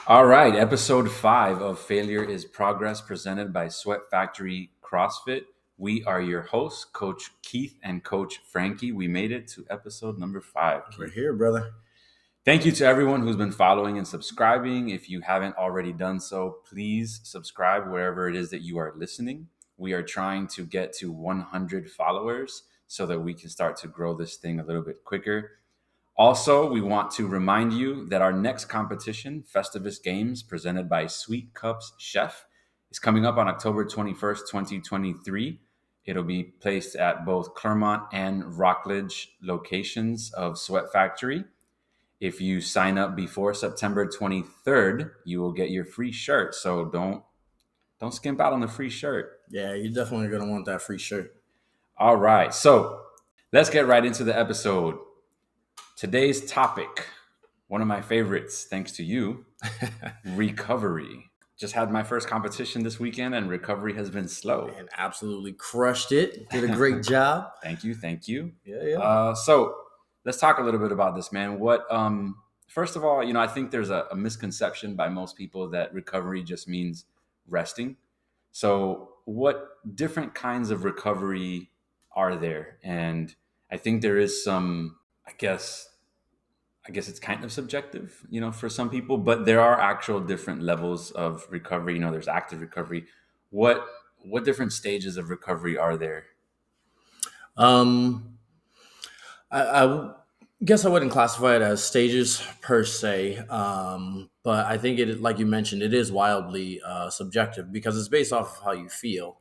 All right, episode 5 of Failure is Progress presented by Sweat Factory CrossFit. We are your hosts, Coach Keith and Coach Frankie. We made it to episode number 5. We're Keith. here, brother. Thank you to everyone who's been following and subscribing. If you haven't already done so, please subscribe wherever it is that you are listening. We are trying to get to 100 followers so that we can start to grow this thing a little bit quicker. Also, we want to remind you that our next competition, Festivus Games, presented by Sweet Cups Chef, is coming up on October 21st, 2023. It'll be placed at both Claremont and Rockledge locations of Sweat Factory. If you sign up before September 23rd, you will get your free shirt. So don't skimp out on the free shirt. Yeah, you're definitely going to want that free shirt. All right. So let's get right into the episode. Today's topic, one of my favorites, thanks to you, recovery. Just had my first competition this weekend and recovery has been slow. And absolutely crushed it. Did a great job. Thank you. Yeah. So let's talk a little bit about this, man. First of all, I think there's a misconception by most people that recovery just means resting. So what different kinds of recovery are there? And I think there is some, I guess it's kind of subjective, for some people, but there are actual different levels of recovery. There's active recovery. What different stages of recovery are there? I guess I wouldn't classify it as stages per se, but I think it, like you mentioned, it is wildly subjective because it's based off of how you feel.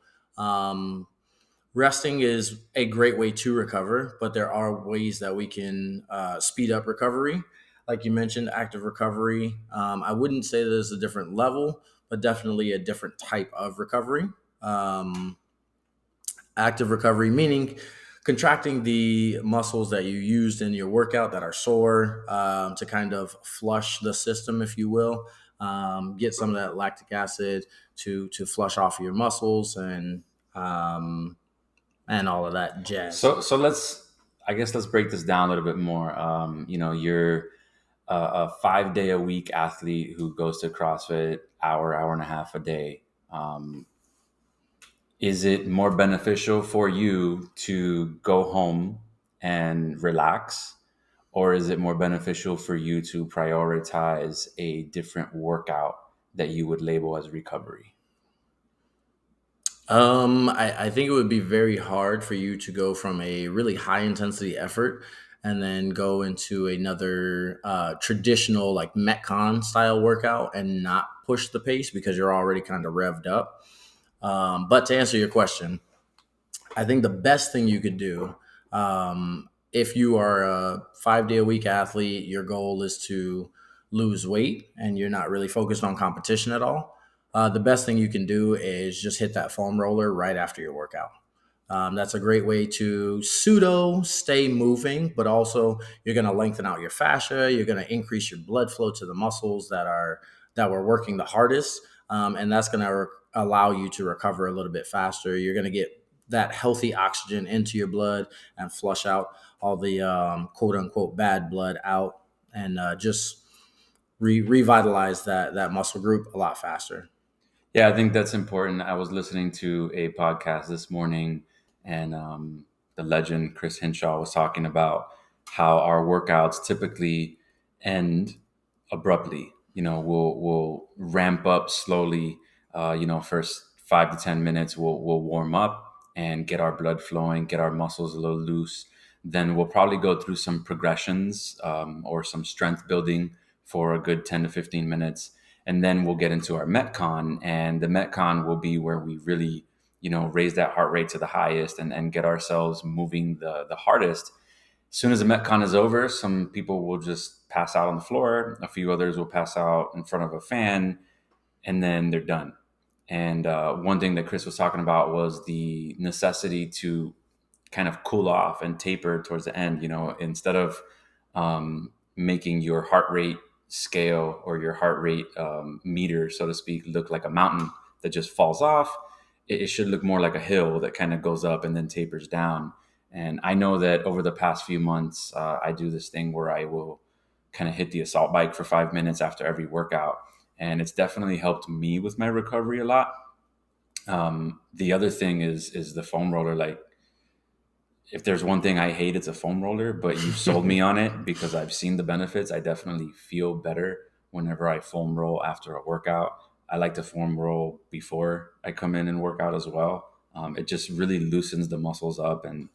Resting is a great way to recover, but there are ways that we can speed up recovery. Like you mentioned, active recovery. I wouldn't say there's a different level, but definitely a different type of recovery. Active recovery meaning contracting the muscles that you used in your workout that are sore to kind of flush the system, if you will. Get some of that lactic acid to flush off your muscles and all of that jazz. So let's break this down a little bit more. You're a 5-day-a-week athlete who goes to CrossFit hour and a half a day. Is it more beneficial for you to go home and relax, or is it more beneficial for you to prioritize a different workout that you would label as recovery? I think it would be very hard for you to go from a really high intensity effort and then go into another traditional like Metcon style workout and not push the pace because you're already kind of revved up. But to answer your question, I think the best thing you could do if you are a 5-day-a-week athlete, your goal is to lose weight and you're not really focused on competition at all. The best thing you can do is just hit that foam roller right after your workout. That's a great way to pseudo stay moving, but also you're going to lengthen out your fascia. You're going to increase your blood flow to the muscles that were working the hardest, and that's going to allow you to recover a little bit faster. You're going to get that healthy oxygen into your blood and flush out all the quote unquote bad blood out, and just revitalize that muscle group a lot faster. Yeah, I think that's important. I was listening to a podcast this morning, and the legend Chris Hinshaw was talking about how our workouts typically end abruptly. We'll ramp up slowly. First 5 to 10 minutes, we'll warm up and get our blood flowing, get our muscles a little loose. Then we'll probably go through some progressions or some strength building for a good 10 to 15 minutes. And then we'll get into our Metcon, and the Metcon will be where we really, raise that heart rate to the highest and get ourselves moving the hardest. As soon as the Metcon is over, some people will just pass out on the floor. A few others will pass out in front of a fan, and then they're done. And one thing that Chris was talking about was the necessity to kind of cool off and taper towards the end. Instead of making your heart rate scale or your heart rate meter, so to speak, look like a mountain that just falls off, it should look more like a hill that kind of goes up and then tapers down. And I know that over the past few months, I do this thing where I will kind of hit the assault bike for 5 minutes after every workout. and it's definitely helped me with my recovery a lot. The other thing is the foam roller. Like, if there's one thing I hate, it's a foam roller, but you've sold me on it because I've seen the benefits. I definitely feel better whenever I foam roll after a workout. I like to foam roll before I come in and work out as well. It just really loosens the muscles up, and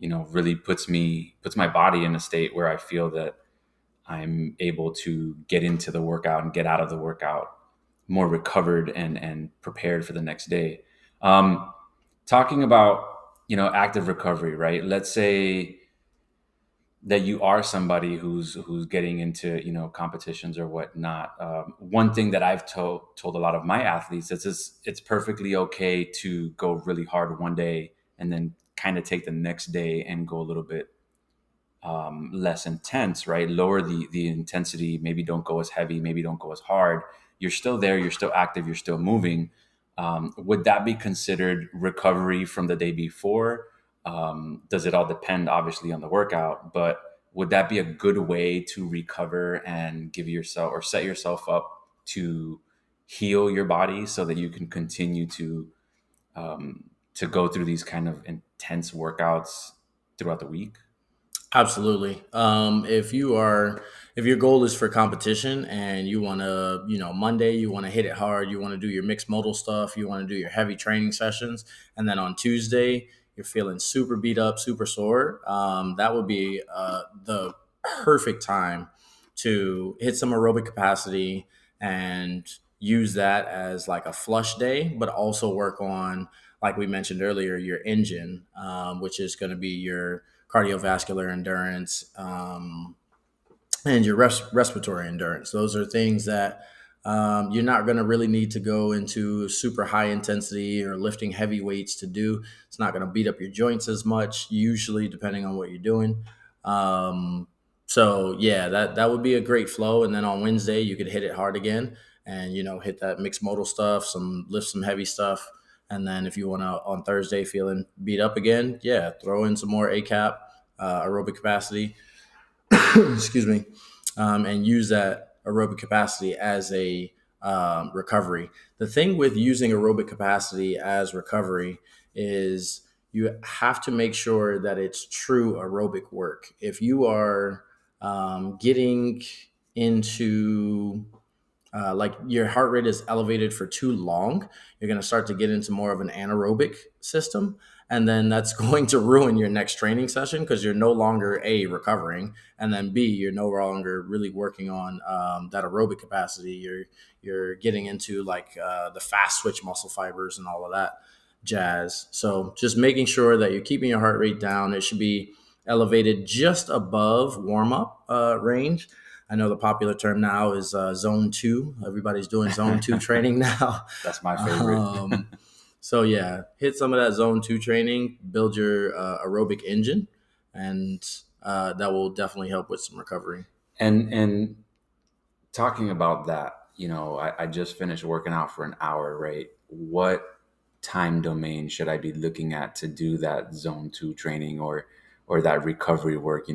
really puts my body in a state where I feel that I'm able to get into the workout and get out of the workout more recovered and prepared for the next day. Um, Talking about active recovery, right? Let's say that you are somebody who's getting into competitions or whatnot. One thing that I've told a lot of my athletes is it's perfectly okay to go really hard one day and then kind of take the next day and go a little bit less intense, right? Lower the intensity. Maybe don't go as heavy. Maybe don't go as hard. You're still there. You're still active. You're still moving. Would that be considered recovery from the day before? Does it all depend, obviously, on the workout? But would that be a good way to recover and give yourself or set yourself up to heal your body so that you can continue to go through these kind of intense workouts throughout the week? Absolutely. If your goal is for competition and you want to, Monday you want to hit it hard, you want to do your mixed modal stuff, you want to do your heavy training sessions, and then on Tuesday you're feeling super beat up, super sore. That would be the perfect time to hit some aerobic capacity and use that as like a flush day, but also work on, like we mentioned earlier, your engine, which is going to be your cardiovascular endurance, and your respiratory endurance. Those are things that you're not going to really need to go into super high intensity or lifting heavy weights to do. It's not going to beat up your joints as much, usually, depending on what you're doing. So yeah, that would be a great flow. And then on Wednesday, you could hit it hard again, and hit that mixed modal stuff, some heavy stuff. And then if you want to on Thursday feeling beat up again, yeah, throw in some more ACAP, aerobic capacity, excuse me, and use that aerobic capacity as a recovery. The thing with using aerobic capacity as recovery is you have to make sure that it's true aerobic work. If you are getting into like your heart rate is elevated for too long, you're going to start to get into more of an anaerobic system. And then that's going to ruin your next training session because you're no longer A, recovering, and then B, you're no longer really working on that aerobic capacity. You're getting into like the fast switch muscle fibers and all of that jazz. So just making sure that you're keeping your heart rate down. It should be elevated just above warm up range. I know the popular term now is zone two. Everybody's doing zone two training now. That's my favorite. So yeah, hit some of that zone two training, build your aerobic engine, and that will definitely help with some recovery. And talking about that, I just finished working out for an hour, right? What time domain should I be looking at to do that zone two training or that recovery work?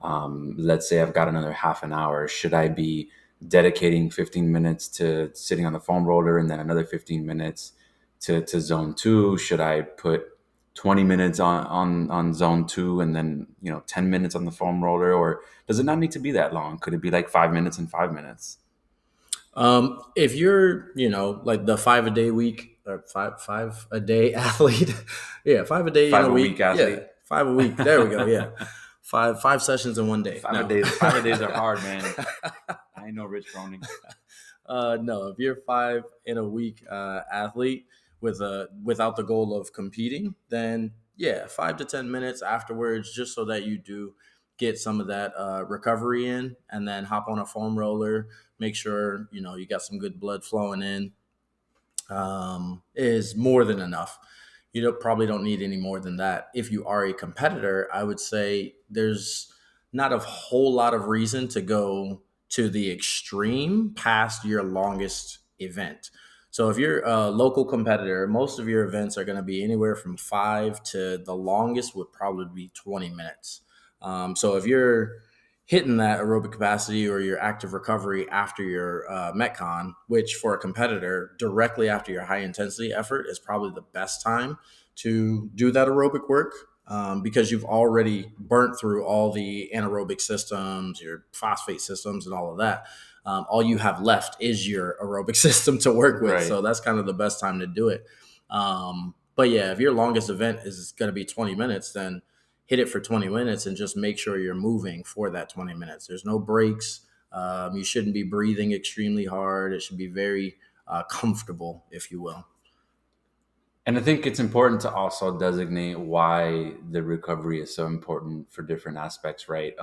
Let's say I've got another half an hour. Should I be dedicating 15 minutes to sitting on the foam roller and then another 15 minutes to zone two? Should I put 20 minutes on zone two and then 10 minutes on the foam roller, or does it not need to be that long? Could it be like 5 minutes and 5 minutes? If you're, like the 5 a day week or five a day athlete, yeah, 5 a day in Five a a week, week athlete. yeah, 5 a week. There we go. Yeah, five sessions in one day. Five No. a days. 5 a days are hard, man. I know, Rich Froning. No, if you're 5 in a week athlete without the goal of competing, then yeah, 5 to 10 minutes afterwards, just so that you do get some of that recovery in, and then hop on a foam roller. Make sure you got some good blood flowing in. Is more than enough. Probably don't need any more than that. If you are a competitor, I would say there's not a whole lot of reason to go to the extreme past your longest event. So if you're a local competitor, most of your events are going to be anywhere from 5 to the longest would probably be 20 minutes. So if you're hitting that aerobic capacity or your active recovery after your Metcon, which for a competitor, directly after your high intensity effort is probably the best time to do that aerobic work, because you've already burnt through all the anaerobic systems, your phosphate systems, and all of that. All you have left is your aerobic system to work with. Right. So that's kind of the best time to do it. But yeah, if your longest event is going to be 20 minutes, then hit it for 20 minutes and just make sure you're moving for that 20 minutes. There's no breaks. You shouldn't be breathing extremely hard. It should be very comfortable, if you will. And I think it's important to also designate why the recovery is so important for different aspects, right?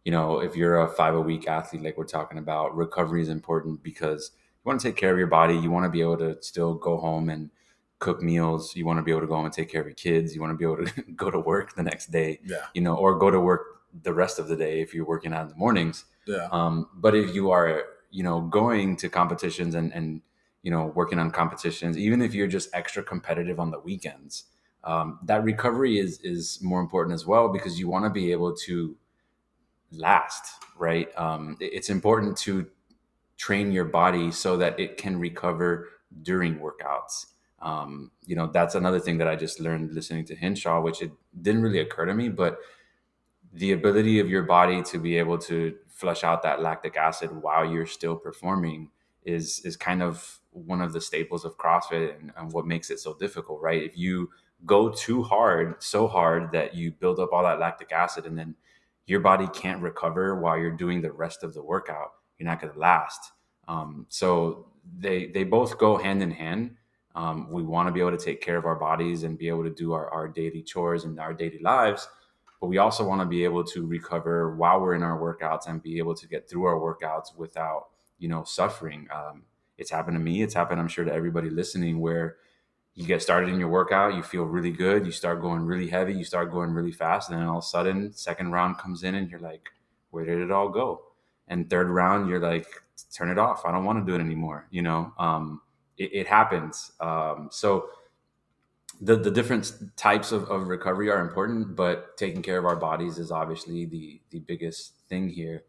If you're a 5 a week athlete, like we're talking about, recovery is important because you want to take care of your body. You want to be able to still go home and cook meals. You want to be able to go home and take care of your kids. You want to be able to go to work the next day, Yeah. or go to work the rest of the day if you're working out in the mornings. Yeah. But if you are, going to competitions and working on competitions, even if you're just extra competitive on the weekends, that recovery is more important as well because you want to be able to last, right? It's important to train your body so that it can recover during workouts. That's another thing that I just learned listening to Hinshaw, which it didn't really occur to me, but the ability of your body to be able to flush out that lactic acid while you're still performing is kind of one of the staples of CrossFit and what makes it so difficult, right? If you go too hard, so hard that you build up all that lactic acid and then your body can't recover while you're doing the rest of the workout, you're not going to last. So they both go hand in hand. We want to be able to take care of our bodies and be able to do our daily chores and our daily lives, but we also want to be able to recover while we're in our workouts and be able to get through our workouts without, suffering. It's happened to me. It's happened, I'm sure, to everybody listening, where you get started in your workout, you feel really good, you start going really heavy, you start going really fast, and then all of a sudden, second round comes in, and you're like, "Where did it all go?" And third round, you're like, "Turn it off. I don't want to do it anymore." It happens. So the different types of recovery are important, but taking care of our bodies is obviously the biggest thing here.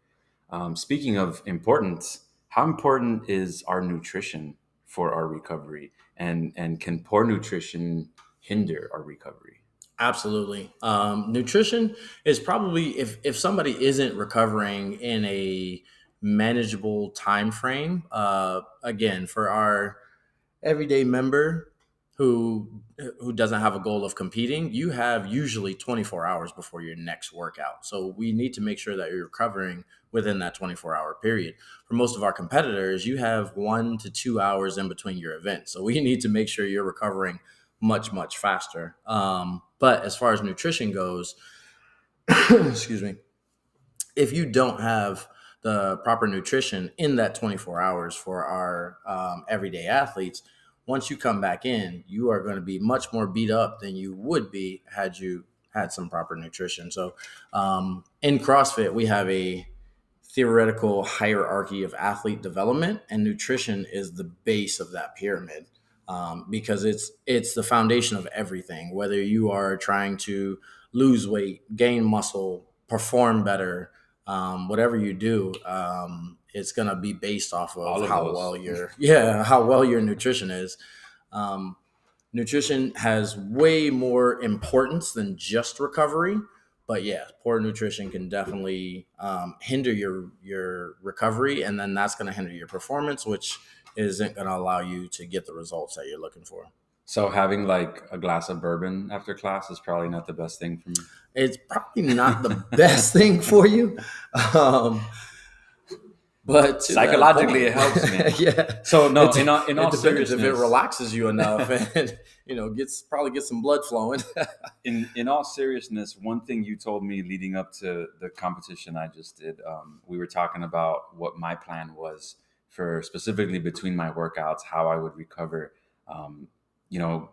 Speaking of importance, how important is our nutrition for our recovery, and can poor nutrition hinder our recovery? Absolutely. Nutrition is probably, if somebody isn't recovering in a manageable time frame, again, for our everyday member who doesn't have a goal of competing, you have usually 24 hours before your next workout. So we need to make sure that you're recovering within that 24-hour period. For most of our competitors, you have 1 to 2 hours in between your events. So we need to make sure you're recovering much faster. But as far as nutrition goes, excuse me, if you don't have the proper nutrition in that 24 hours for our everyday athletes, once you come back in, you are going to be much more beat up than you would be had you had some proper nutrition. So in CrossFit, we have a theoretical hierarchy of athlete development, and nutrition is the base of that pyramid, because it's the foundation of everything. Whether you are trying to lose weight, gain muscle, perform better, whatever you do, it's gonna be based off All of of those. how well your nutrition is. Um, Nutrition has way more importance than just recovery. But yeah, poor nutrition can definitely hinder your recovery, and then that's going to hinder your performance, which isn't going to allow you to get the results that you're looking for. So having like a glass of bourbon after class is probably not the best thing for me. It's probably not the best thing for you, um, but to that Psychologically, point, it helps me. yeah, So no, it's, in all it depends if it seriousness, relaxes you enough, and gets some blood flowing. in all seriousness, one thing you told me leading up to the competition I just did, we were talking about what my plan was for specifically between my workouts, how I would recover. Um, you know,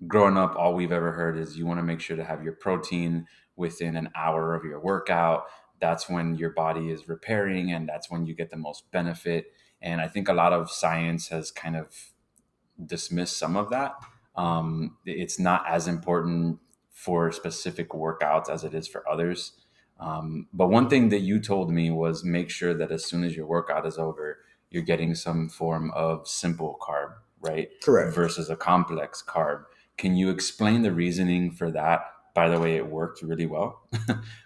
Growing up, all we've ever heard is you want to make sure to have your protein within an hour of your workout. That's when your body is repairing, and that's when you get the most benefit. And I think a lot of science has kind of dismissed some of that. It's not as important for specific workouts as it is for others. But one thing that you told me was make sure that as soon as your workout is over, you're getting some form of simple carb, right? Correct. Versus a complex carb. Can you explain the reasoning for that? By the way, it worked really well.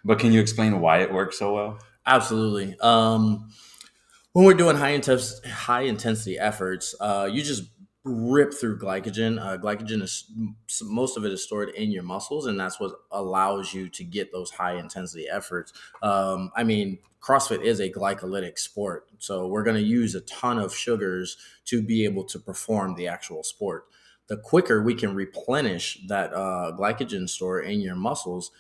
But can you explain why it worked so well? Absolutely. When we're doing high intensity efforts, you just rip through glycogen. Glycogen is most of it is stored in your muscles, and that's what allows you to get those high intensity efforts. I mean, CrossFit is a glycolytic sport, so we're going to use a ton of sugars to be able to perform the actual sport. The quicker we can replenish that glycogen store in your muscles,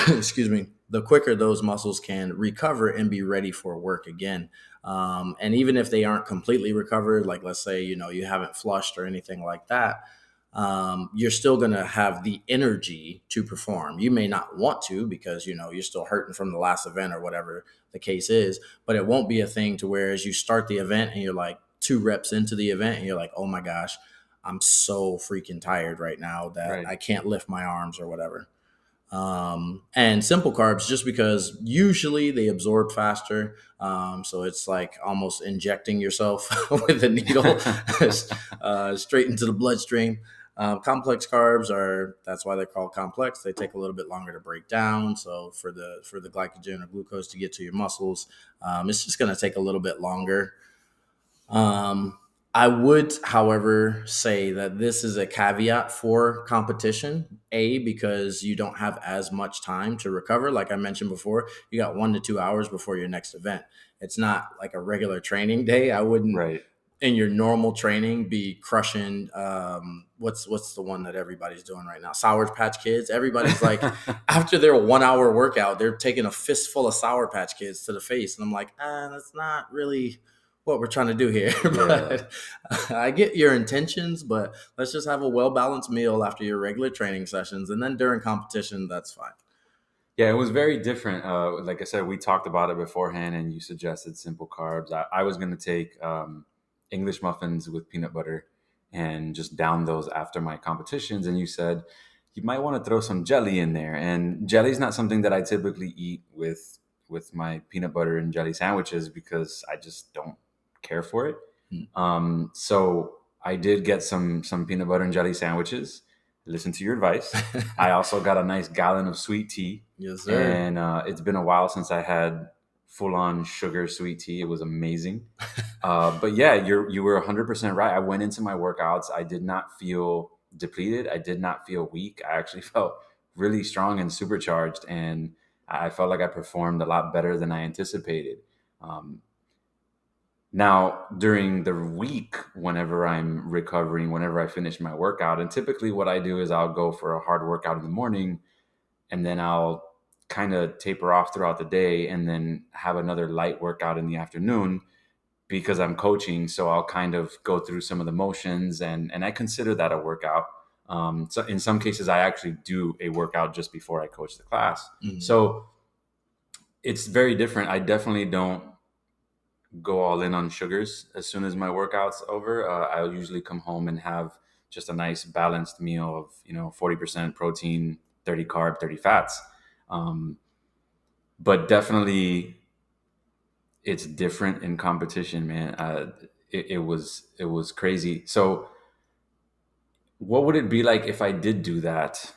excuse me, the quicker those muscles can recover and be ready for work again. And even if they aren't completely recovered, like let's say, you haven't flushed or anything like that, you're still going to have the energy to perform. You may not want to because, you're still hurting from the last event or whatever the case is, but it won't be a thing to where as you start the event and you're like 2 reps into the event and you're like, oh my gosh, I'm so freaking tired right now that Right. I can't lift my arms or whatever. And simple carbs, just because usually they absorb faster. So it's like almost injecting yourself with a needle straight into the bloodstream. Complex carbs that's why they're called complex. They take a little bit longer to break down. So for the glycogen or glucose to get to your muscles, it's just going to take a little bit longer. Um, I would, however, say that this is a caveat for competition. Because you don't have as much time to recover. Like I mentioned before, you got 1 to 2 hours before your next event. It's not like a regular training day. I wouldn't, Right. in your normal training, be crushing. What's the one that everybody's doing right now? Sour Patch Kids. Everybody's like, after their 1 hour workout, they're taking a fistful of Sour Patch Kids to the face, and I'm like, that's not really what we're trying to do here. Yeah. But I get your intentions, but let's just have a well balanced meal after your regular training sessions, and then during competition, that's fine. Yeah, it was very different. Like I said, we talked about it beforehand, and you suggested simple carbs. I was going to take English muffins with peanut butter and just down those after my competitions. And you said you might want to throw some jelly in there. And jelly is not something that I typically eat with my peanut butter and jelly sandwiches because I just don't care for it. So I did get some peanut butter and jelly sandwiches. Listen to your advice. I also got a nice gallon of sweet tea, Yes, sir. and it's been a while since I had full on sugar sweet tea. It was amazing. But yeah, you were 100% right. I went into my workouts. I did not feel depleted. I did not feel weak. I actually felt really strong and supercharged, and I felt like I performed a lot better than I anticipated. Um, Now, during the week, whenever I'm recovering, whenever I finish my workout, and typically what I do is I'll go for a hard workout in the morning and then I'll kind of taper off throughout the day and then have another light workout in the afternoon because I'm coaching. So I'll kind of go through some of the motions and I consider that a workout. So in some cases, I actually do a workout just before I coach the class. Mhm. So it's very different. I definitely don't go all in on sugars as soon as my workout's over. I'll usually come home and have just a nice balanced meal of 40% protein, 30 carb, 30 fats. Um, but definitely, it's different in competition, man. It was crazy. So, what would it be like if I did do that?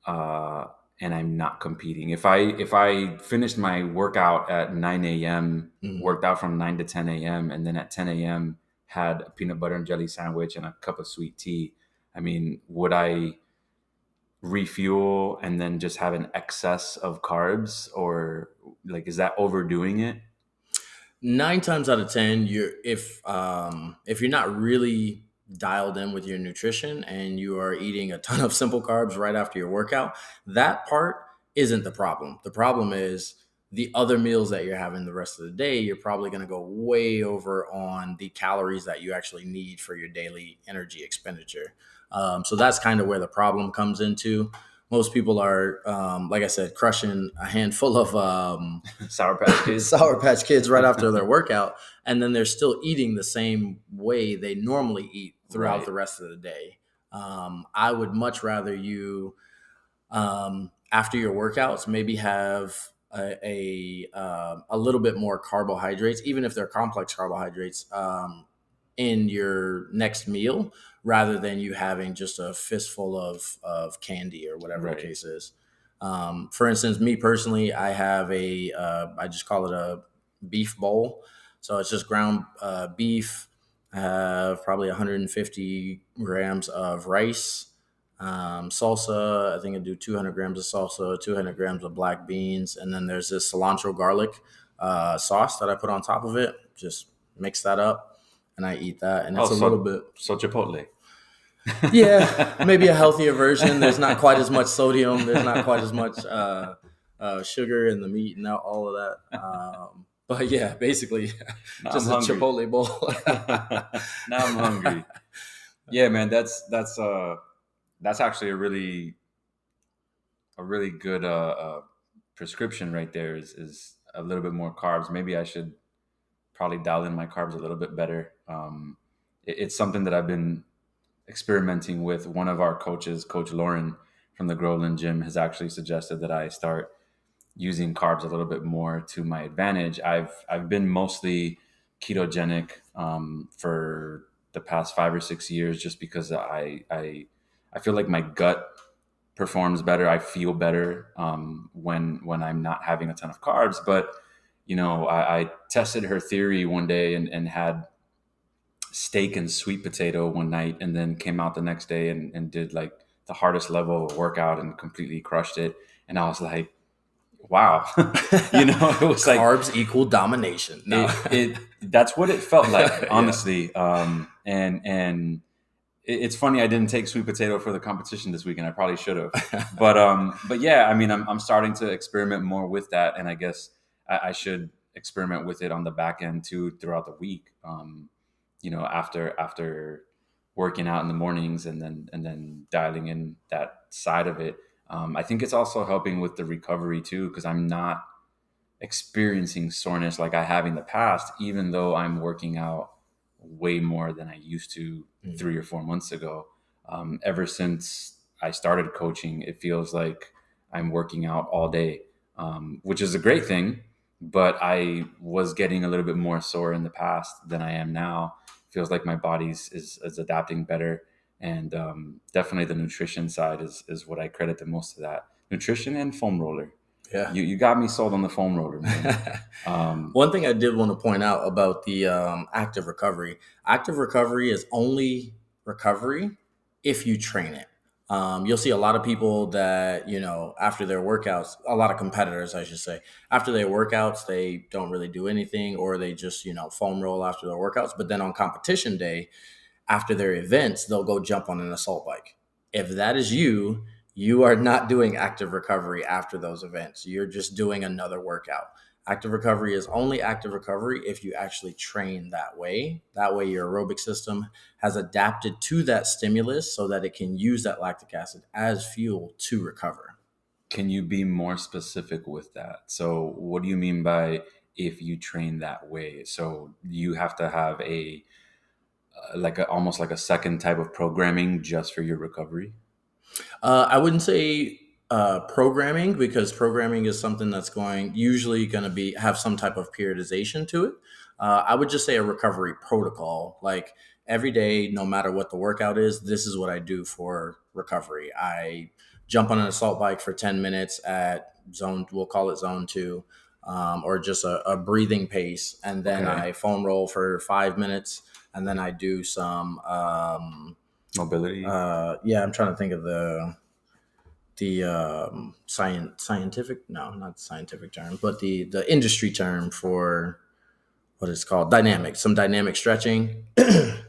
uh, and I'm not competing. If I finished my workout at 9 a.m., Mhm. worked out from 9 to 10 a.m., and then at 10 a.m. had a peanut butter and jelly sandwich and a cup of sweet tea, I mean, would I refuel and then just have an excess of carbs, or like is that overdoing it? 9 times out of 10, if you're not really dialed in with your nutrition and you are eating a ton of simple carbs right after your workout, that part isn't the problem. The problem is the other meals that you're having the rest of the day. You're probably going to go way over on the calories that you actually need for your daily energy expenditure. So that's kind of where the problem comes into. Most people are, like I said, crushing a handful of Sour Patch Kids. Sour Patch Kids right after their workout, and then they're still eating the same way they normally eat throughout Right. the rest of the day. I would much rather you, after your workouts, maybe have a little bit more carbohydrates, even if they're complex carbohydrates, in your next meal, rather than you having just a fistful of candy or whatever the Right. case is. For instance, me personally, I have I just call it a beef bowl. So it's just ground beef. I have probably 150 grams of rice, salsa. I think I do 200 grams of salsa, 200 grams of black beans, and then there's this cilantro garlic sauce that I put on top of it. Just mix that up, and I eat that, and Oh, it's a little so bit. so Chipotle. Yeah, maybe a healthier version. There's not quite as much sodium. There's not quite as much sugar in the meat and all of that. But yeah, basically, Now I'm just a hungry. Chipotle bowl. Now I'm hungry. Yeah, man, that's actually a really good prescription right there. Is a little bit more carbs. Maybe I should probably dial in my carbs a little bit better. It's something that I've been experimenting with. One of our coaches, Coach Lauren from the Groveland Gym, has actually suggested that I start using carbs a little bit more to my advantage. I've been mostly ketogenic for the past 5 or 6 years, just because I feel like my gut performs better. I feel better when I'm not having a ton of carbs. But I tested her theory one day and had steak and sweet potato one night, and then came out the next day and did like the hardest level of workout and completely crushed it. And I was like, wow. It was like Carbs equal domination. No. it that's what it felt like, Yeah. honestly. And it's funny, I didn't take sweet potato for the competition this weekend. I probably should have. But yeah, I mean, I'm starting to experiment more with that, and I guess I should experiment with it on the back end too throughout the week. After working out in the mornings, and then dialing in that side of it. I think it's also helping with the recovery too, because I'm not experiencing soreness like I have in the past, even though I'm working out way more than I used to Mm. 3 or 4 months ago. Ever since I started coaching, it feels like I'm working out all day, which is a great thing. But I was getting a little bit more sore in the past than I am now. Feels like my body's is adapting better, and definitely the nutrition side is what I credit the most to that. Nutrition and foam roller. Yeah. You got me sold on the foam roller, man. One thing I did want to point out about the active recovery is only recovery if you train it. You'll see a lot of people that, after their workouts, a lot of competitors, I should say, after their workouts, they don't really do anything, or they just, foam roll after their workouts. But then on competition day, after their events, they'll go jump on an assault bike. If that is you, you are not doing active recovery after those events. You're just doing another workout. Active recovery is only active recovery if you actually train that way. That way, your aerobic system has adapted to that stimulus so that it can use that lactic acid as fuel to recover. Can you be more specific with that? So, what do you mean by if you train that way? So, you have to have almost like a second type of programming just for your recovery. I wouldn't say programming, because programming is something that's usually going to be have some type of periodization to it. I would just say a recovery protocol. Like every day, no matter what the workout is, this is what I do for recovery. I jump on an assault bike for 10 minutes at we'll call it zone 2, or just a breathing pace. And then Okay. I foam roll for 5 minutes. And then I do some Mobility. yeah, I'm trying to think of the scientific, no, not the scientific term, but the industry term for what it's called, some dynamic stretching.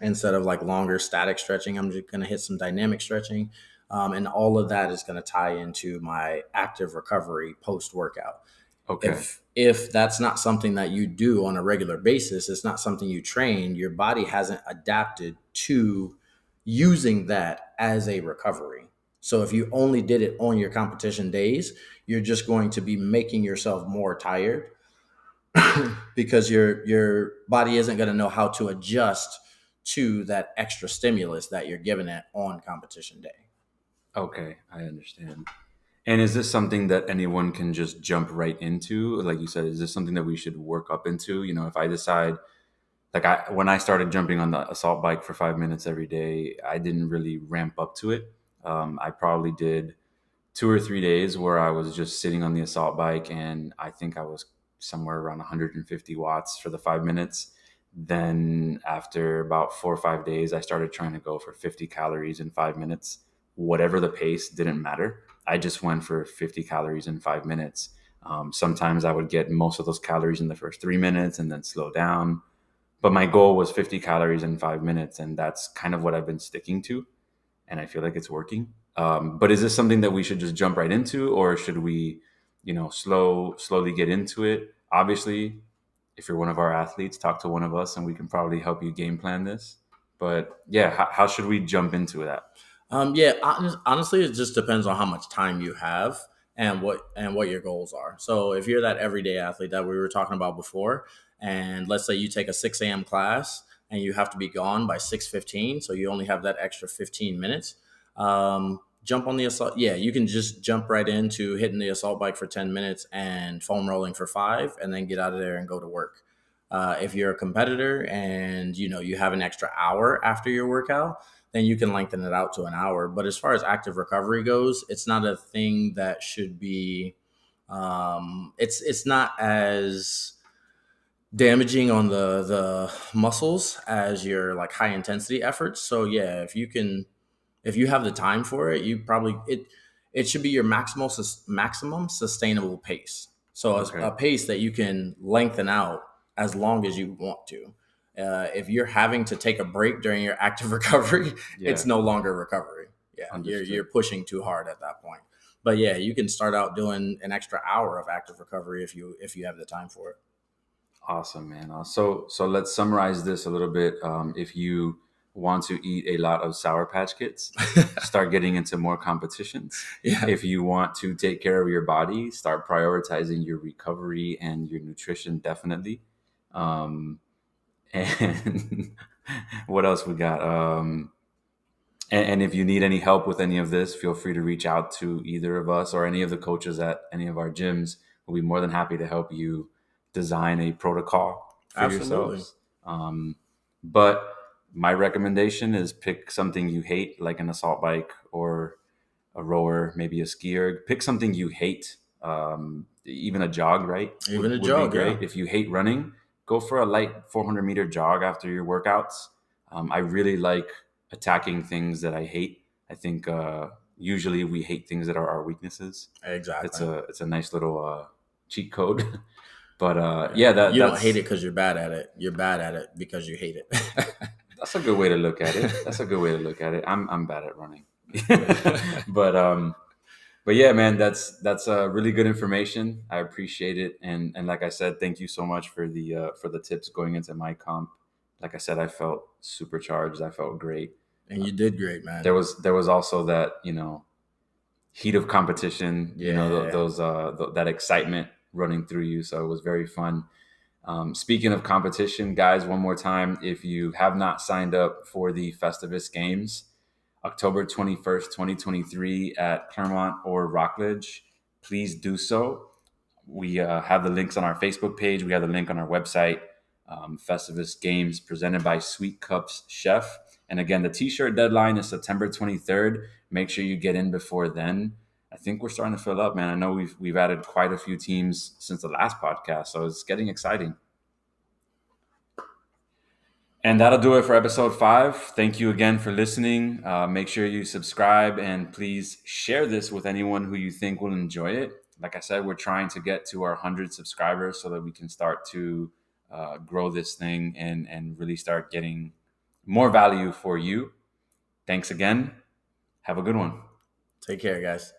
Instead of like longer static stretching, I'm just going to hit some dynamic stretching, and all of that is going to tie into my active recovery post workout. Okay. If that's not something that you do on a regular basis, it's not something you train, your body hasn't adapted to using that as a recovery. So if you only did it on your competition days, you're just going to be making yourself more tired, because your body isn't going to know how to adjust to that extra stimulus that you're giving it on competition day. Okay, I understand. And is this something that anyone can just jump right into? Like you said, is this something that we should work up into? If I decide, like when I started jumping on the assault bike for 5 minutes every day, I didn't really ramp up to it. I probably did 2 or 3 days where I was just sitting on the assault bike, and I think I was somewhere around 150 watts for the 5 minutes. Then after about 4 or 5 days, I started trying to go for 50 calories in 5 minutes. Whatever the pace didn't matter. I just went for 50 calories in 5 minutes. Sometimes I would get most of those calories in the first 3 minutes and then slow down. But my goal was 50 calories in 5 minutes, and that's kind of what I've been sticking to, and I feel like it's working. But is this something that we should just jump right into, or should we, slowly get into it? Obviously, if you're one of our athletes, talk to one of us, and we can probably help you game plan this. But yeah, how should we jump into that? Yeah, honestly, it just depends on how much time you have and what your goals are. So if you're that everyday athlete that we were talking about before, and let's say you take a 6 a.m. class and you have to be gone by 6:15, so you only have that extra 15 minutes. Jump on the assault. Yeah, you can just jump right into hitting the assault bike for 10 minutes and foam rolling for 5, and then get out of there and go to work. If you're a competitor and you have an extra hour after your workout, then you can lengthen it out to an hour. But as far as active recovery goes, it's not a thing that should be. It's not as damaging on the muscles as your like high intensity efforts. So yeah, if you have the time for it, you probably it should be your maximum sustainable pace. So Okay. a pace that you can lengthen out as long as you want to. If you're having to take a break during your active recovery, it's Yeah. no longer recovery. Yeah, you're Understood. pushing too hard at that point. But yeah, you can start out doing an extra hour of active recovery if you have the time for it. Awesome, man. So let's summarize this a little bit. If you want to eat a lot of Sour Patch Kids, start getting into more competitions. Yeah, If you want to take care of your body, start prioritizing your recovery and your nutrition, definitely. Um, and what else we got? And if you need any help with any of this, feel free to reach out to either of us or any of the coaches at any of our gyms. We'll be more than happy to help you design a protocol for absolutely. yourselves. But my recommendation is pick something you hate, like an assault bike or a rower, maybe a skier. Pick something you hate. Even a jog, right? Even a Would be jog, yeah. great. If you hate running, go for a light 400-meter jog after your workouts. I really like attacking things that I hate. I think usually we hate things that are our weaknesses. It's Exactly. a nice little cheat code. But Yeah. yeah, that You don't hate that's it because you're bad at it. You're bad at it because you hate it. that's a good way to look at it. That's a good way to look at it. I'm bad at running, but but yeah, man, that's really good information. I appreciate it, and like I said, thank you so much for the tips going into my comp. Like I said, I felt supercharged. I felt great. And you did great, man. There was also that heat of competition. Yeah. Those that excitement running through you. So it was very fun. Speaking of competition, guys, one more time, if you have not signed up for the Festivus Games, October 21st, 2023 at Claremont or Rockledge, please do so. We have the links on our Facebook page. We have the link on our website. Festivus Games presented by Sweet Cups Chef. And again, the t-shirt deadline is September 23rd. Make sure you get in before then. I think we're starting to fill up, man. I know we've added quite a few teams since the last podcast, so it's getting exciting. And that'll do it for episode 5. Thank you again for listening. Make sure you subscribe and please share this with anyone who you think will enjoy it. Like I said, we're trying to get to our 100 subscribers so that we can start to grow this thing and really start getting more value for you. Thanks again. Have a good one. Take care, guys.